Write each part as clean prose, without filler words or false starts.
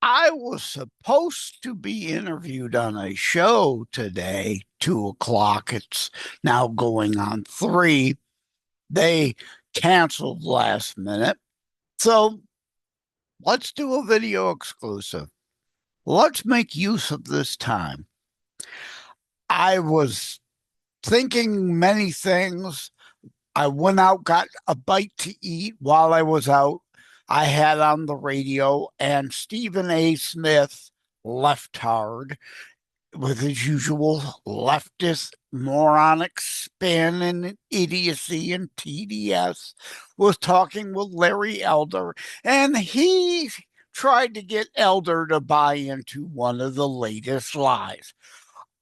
I was supposed to be interviewed on a show today, 2 o'clock. It's now going on 3. They canceled last minute. So let's do a video exclusive. Let's make use of this time. I was thinking many things. I went out, got a bite to eat while I was out. I had on the radio, and Stephen A. Smith, leftard, with his usual leftist moronic spin and idiocy and TDS, was talking with Larry Elder, and he tried to get Elder to buy into one of the latest lies.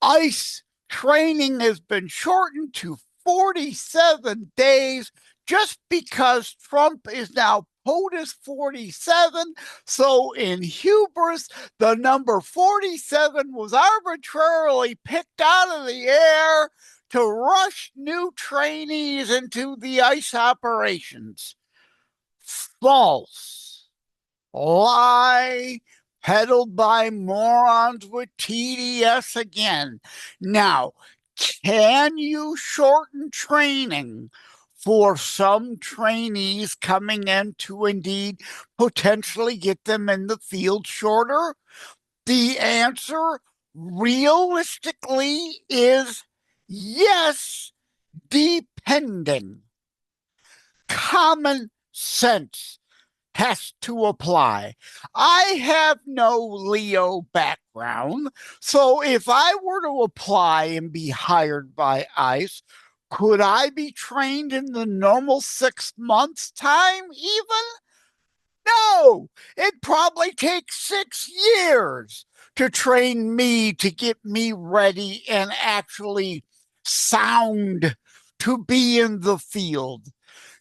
ICE training has been shortened to 47 days just because Trump is now POTUS 47. So, in hubris, the number 47 was arbitrarily picked out of the air to rush new trainees into the ICE operations. False. Lie peddled by morons with TDS again. Now, can you shorten training for some trainees coming in to indeed potentially get them in the field shorter? The answer realistically is yes, depending. Common sense has to apply. I have no Leo background, so if I were to apply and be hired by ICE, could I be trained in the normal 6 months time even? No, it probably takes 6 years to train me to get me ready and actually sound to be in the field.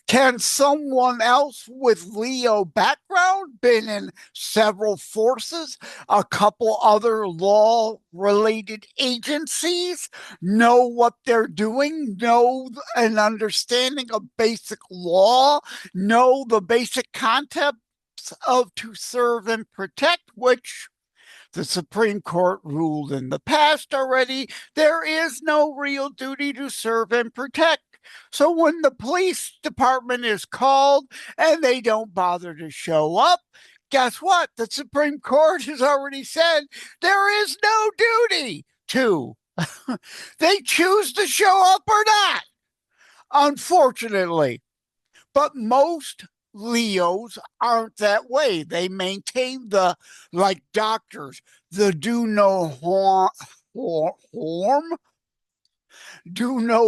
Can someone else with Leo background, been in several forces, a couple other law related agencies, know what they're doing, know an understanding of basic law, know the basic concepts of to serve and protect, which the Supreme Court ruled in the past already? There is no real duty to serve and protect. So when the police department is called and they don't bother to show up, guess what? The Supreme Court has already said there is no duty to. They choose to show up or not, unfortunately. But most Leos aren't that way. They maintain the, like doctors, the do no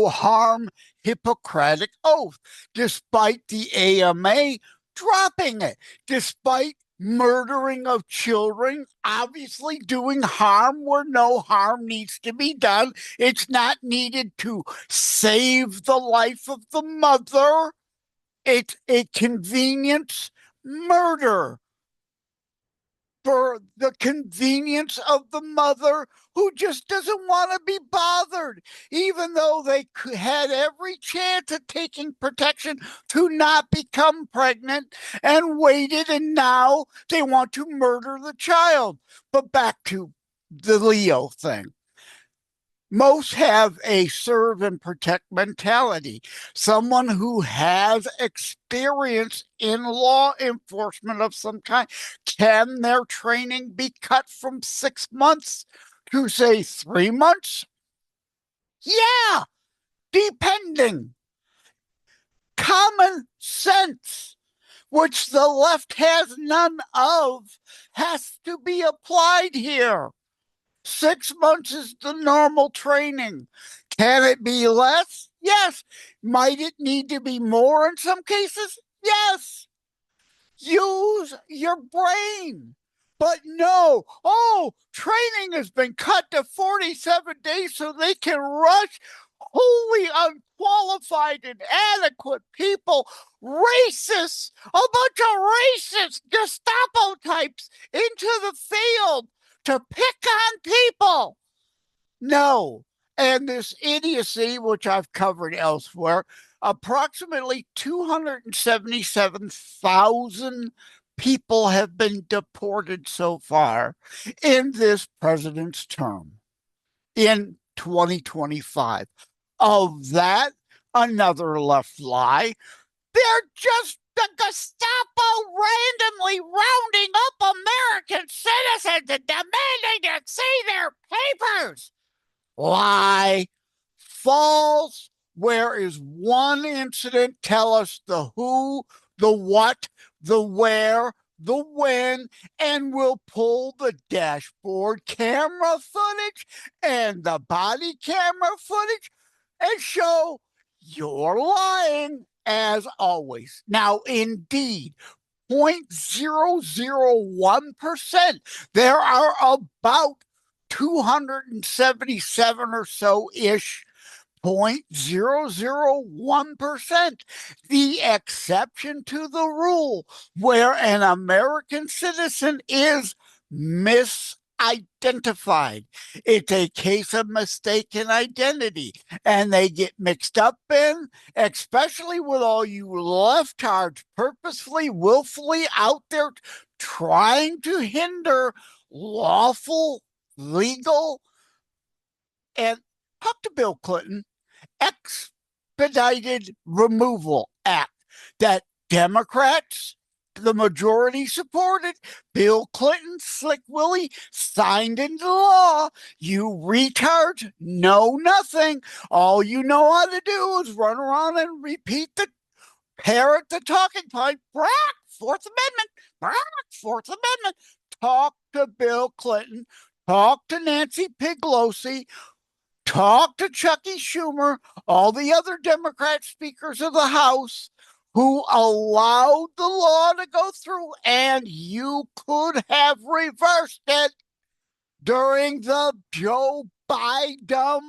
harm Hippocratic oath, despite the AMA dropping it, despite murdering of children, obviously doing harm where no harm needs to be done. It's not needed to save the life of the mother. It's a convenience murder for the convenience of the mother who just doesn't want to be bothered, even though they had every chance at taking protection to not become pregnant and waited, and now they want to murder the child. But back to the Leo thing. Most have a serve and protect mentality. Someone who has experience in law enforcement of some kind. Can their training be cut from 6 months to, say, 3 months? Yeah, depending. Common sense, which the left has none of, has to be applied here. 6 months is the normal training. Can it be less? Yes. Might it need to be more in some cases? Yes. Use your brain. But no, training has been cut to 47 days so they can rush wholly unqualified, inadequate people, racists, a bunch of racist Gestapo types into the field to pick on people. No. And this idiocy, which I've covered elsewhere, approximately 277,000 people have been deported so far in this president's term in 2025. Of that, another left lie. They're just the Gestapo randomly rounding up American citizens and demanding to see their papers. Lie. False. Where is one incident? Tell us the who, the what, the where, the when, and we'll pull the dashboard camera footage and the body camera footage and show you're lying as always. Now, indeed, 0.001%. There are about 277 or so ish 0.001%, the exception to the rule, where an American citizen is misidentified. It's a case of mistaken identity, and they get mixed up in, especially with all you leftards purposefully, willfully out there trying to hinder lawful, legal, and talk to Bill Clinton, expedited removal act that Democrats, the majority, supported. Bill Clinton, Slick Willie, signed into law. You retards know nothing. All you know how to do is run around and repeat parrot the talking point. Brack, Fourth Amendment. Brack, Fourth Amendment. Talk to Bill Clinton. Talk to Nancy Pelosi. Talk to Chucky Schumer, all the other Democrat speakers of the House who allowed the law to go through, and you could have reversed it during the Joe Biden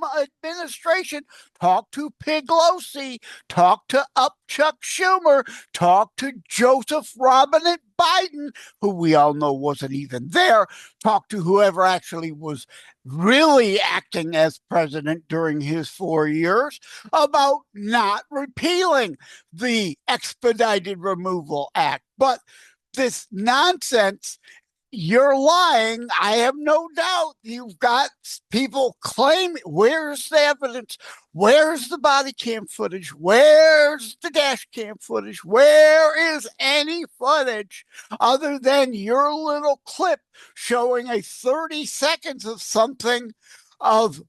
administration. Talk to Pelosi, talk to Chuck Schumer, talk to Joseph Robinette Biden, who we all know wasn't even there, talk to whoever actually was really acting as president during his 4 years about not repealing the Expedited Removal Act. But this nonsense, you're lying. I have no doubt. You've got people claim, where's the evidence? Where's the body cam footage? Where's the dash cam footage? Where is any footage other than your little clip showing a 30 seconds of something of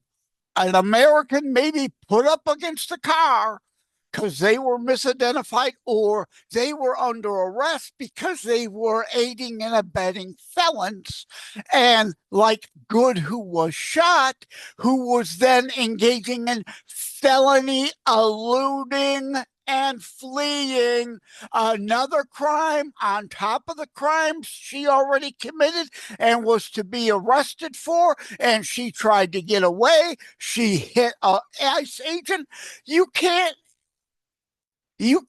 an American maybe put up against a car because they were misidentified or they were under arrest because they were aiding and abetting felons. And like Good, who was shot, who was then engaging in felony eluding and fleeing, another crime on top of the crimes she already committed and was to be arrested for, and she tried to get away. She hit an ICE agent. You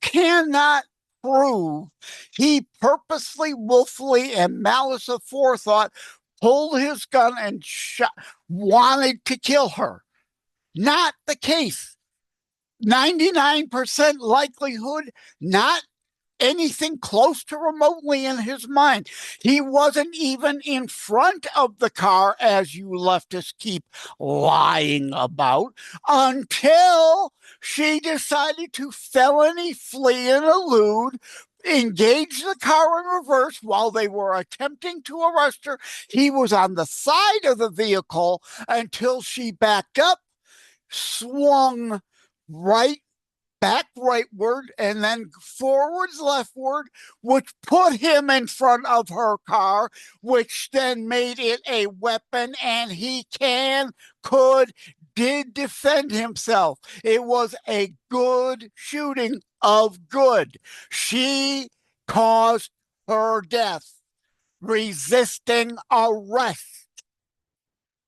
cannot prove he purposely, willfully, and malice aforethought pulled his gun and wanted to kill her. Not the case. 99% likelihood, not anything close to remotely in his mind. He wasn't even in front of the car, as you leftists keep lying about, until she decided to felony flee and elude, engage the car in reverse while they were attempting to arrest her. He was on the side of the vehicle until she backed up, swung back rightward, and then forwards leftward, which put him in front of her car, which then made it a weapon, and he did defend himself. It was a good shooting of Good. She caused her death, resisting arrest.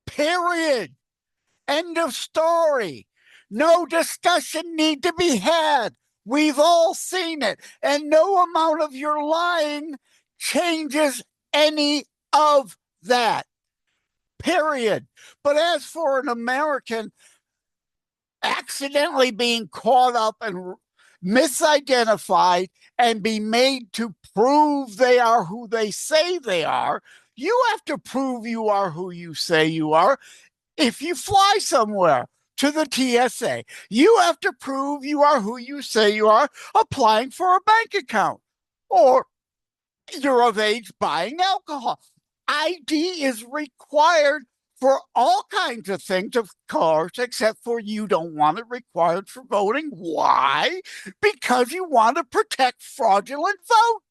Period. End of story. No discussion need to be had. We've all seen it. And no amount of your lying changes any of that. Period. But as for an American accidentally being caught up and misidentified and be made to prove they are who they say they are. You have to prove you are who you say you are. If you fly somewhere to the TSA, you have to prove you are who you say you are applying for a bank account, or you're of age buying alcohol. ID is required for all kinds of things, of course, except for you don't want it required for voting. Why? Because you want to protect fraudulent votes.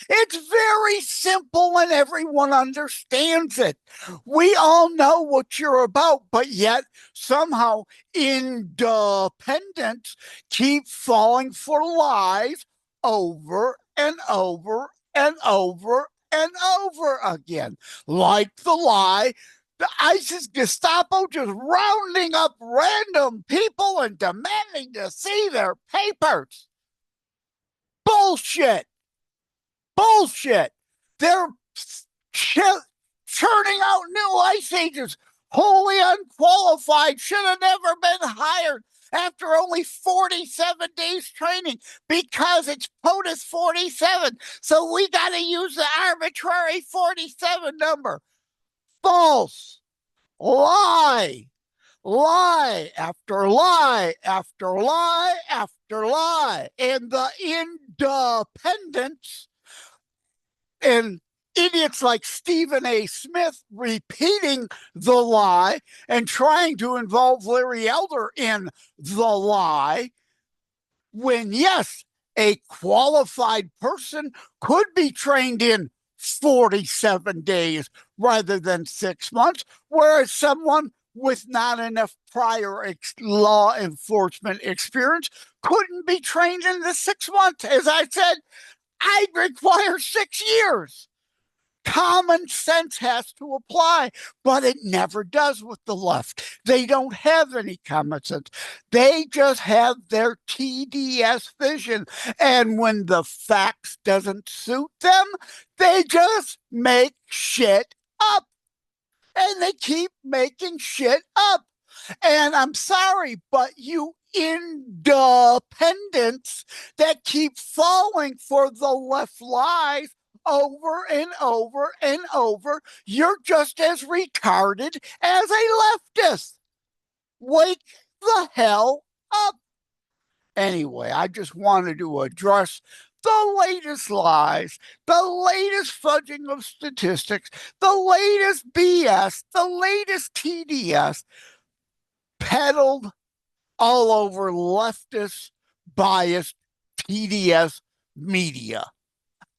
It's very simple and everyone understands it. We all know what you're about, but yet somehow independents keep falling for lies over and over and over and over again. Like the lie, the ISIS Gestapo just rounding up random people and demanding to see their papers. Bullshit. Bullshit. They're churning out new ICE agents, wholly unqualified, should have never been hired after only 47 days training because it's POTUS 47. So we got to use the arbitrary 47 number. False. Lie. Lie after lie after lie after lie. And the independents and idiots like Stephen A. Smith repeating the lie and trying to involve Larry Elder in the lie, when, yes, a qualified person could be trained in 47 days rather than 6 months, whereas someone with not enough prior law enforcement experience couldn't be trained in the 6 months. As I said, I'd require 6 years. Common sense has to apply, but it never does with the left. They don't have any common sense. They just have their TDS vision. And when the facts doesn't suit them, they just make shit up. And they keep making shit up. And I'm sorry, but you independents that keep falling for the left lies over and over and over, you're just as retarded as a leftist. Wake the hell up. Anyway, I just wanted to address the latest lies, the latest fudging of statistics, the latest BS, the latest TDS peddled all over leftist biased TDS media.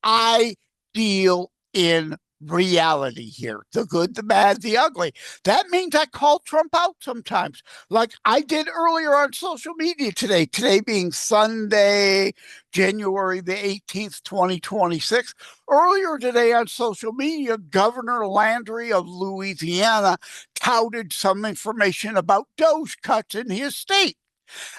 I deal in reality here, the good, the bad, the ugly. That means I call Trump out sometimes, like I did earlier on social media today being Sunday, January the 18th, 2026. Earlier today on social media, Governor Landry of Louisiana touted some information about Doge cuts in his state.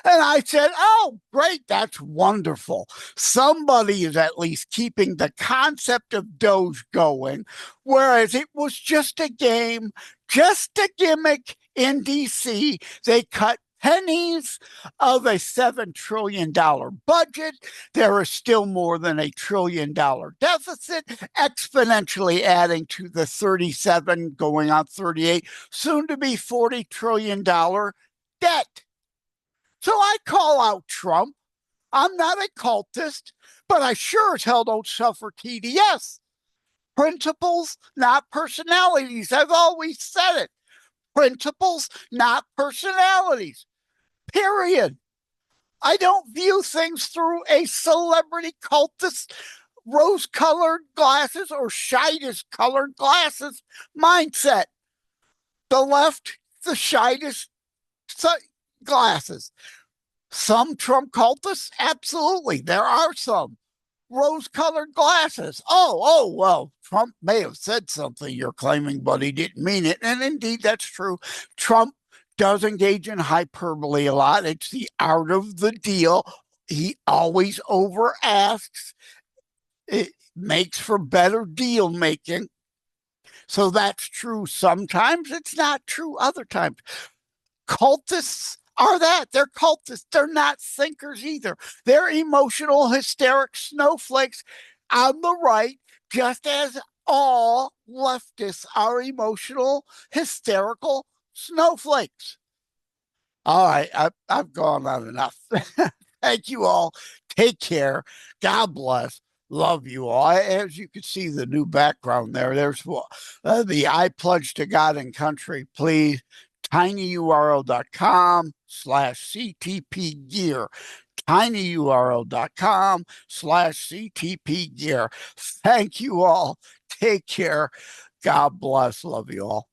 And I said, oh, great, that's wonderful. Somebody is at least keeping the concept of Doge going, whereas it was just a game, just a gimmick in DC. They cut pennies of a $7 trillion budget. There is still more than $1 trillion deficit, exponentially adding to the 37 going on 38, soon to be $40 trillion debt. So I call out Trump. I'm not a cultist, but I sure as hell don't suffer TDS. Principles, not personalities. I've always said it. Principles, not personalities. Period. I don't view things through a celebrity cultist, rose-colored glasses or shyness-colored glasses mindset. The left, the shyness glasses. Some Trump cultists? Absolutely. There are some. Rose-colored glasses. Oh, well, Trump may have said something you're claiming, but he didn't mean it. And indeed, that's true. Trump does engage in hyperbole a lot. It's the art of the deal. He always over asks. It makes for better deal making. So that's true sometimes. It's not true other times. Cultists are that. They're cultists. They're not thinkers either. They're emotional, hysteric snowflakes on the right, just as all leftists are emotional, hysterical snowflakes. All right, I've gone on enough. Thank you all. Take care. God bless. Love you all. As you can see, the new background there's the I pledge to God and country. Please, tinyurl.com/CTP gear. tinyurl.com/CTP gear. Thank you all. Take care. God bless. Love you all.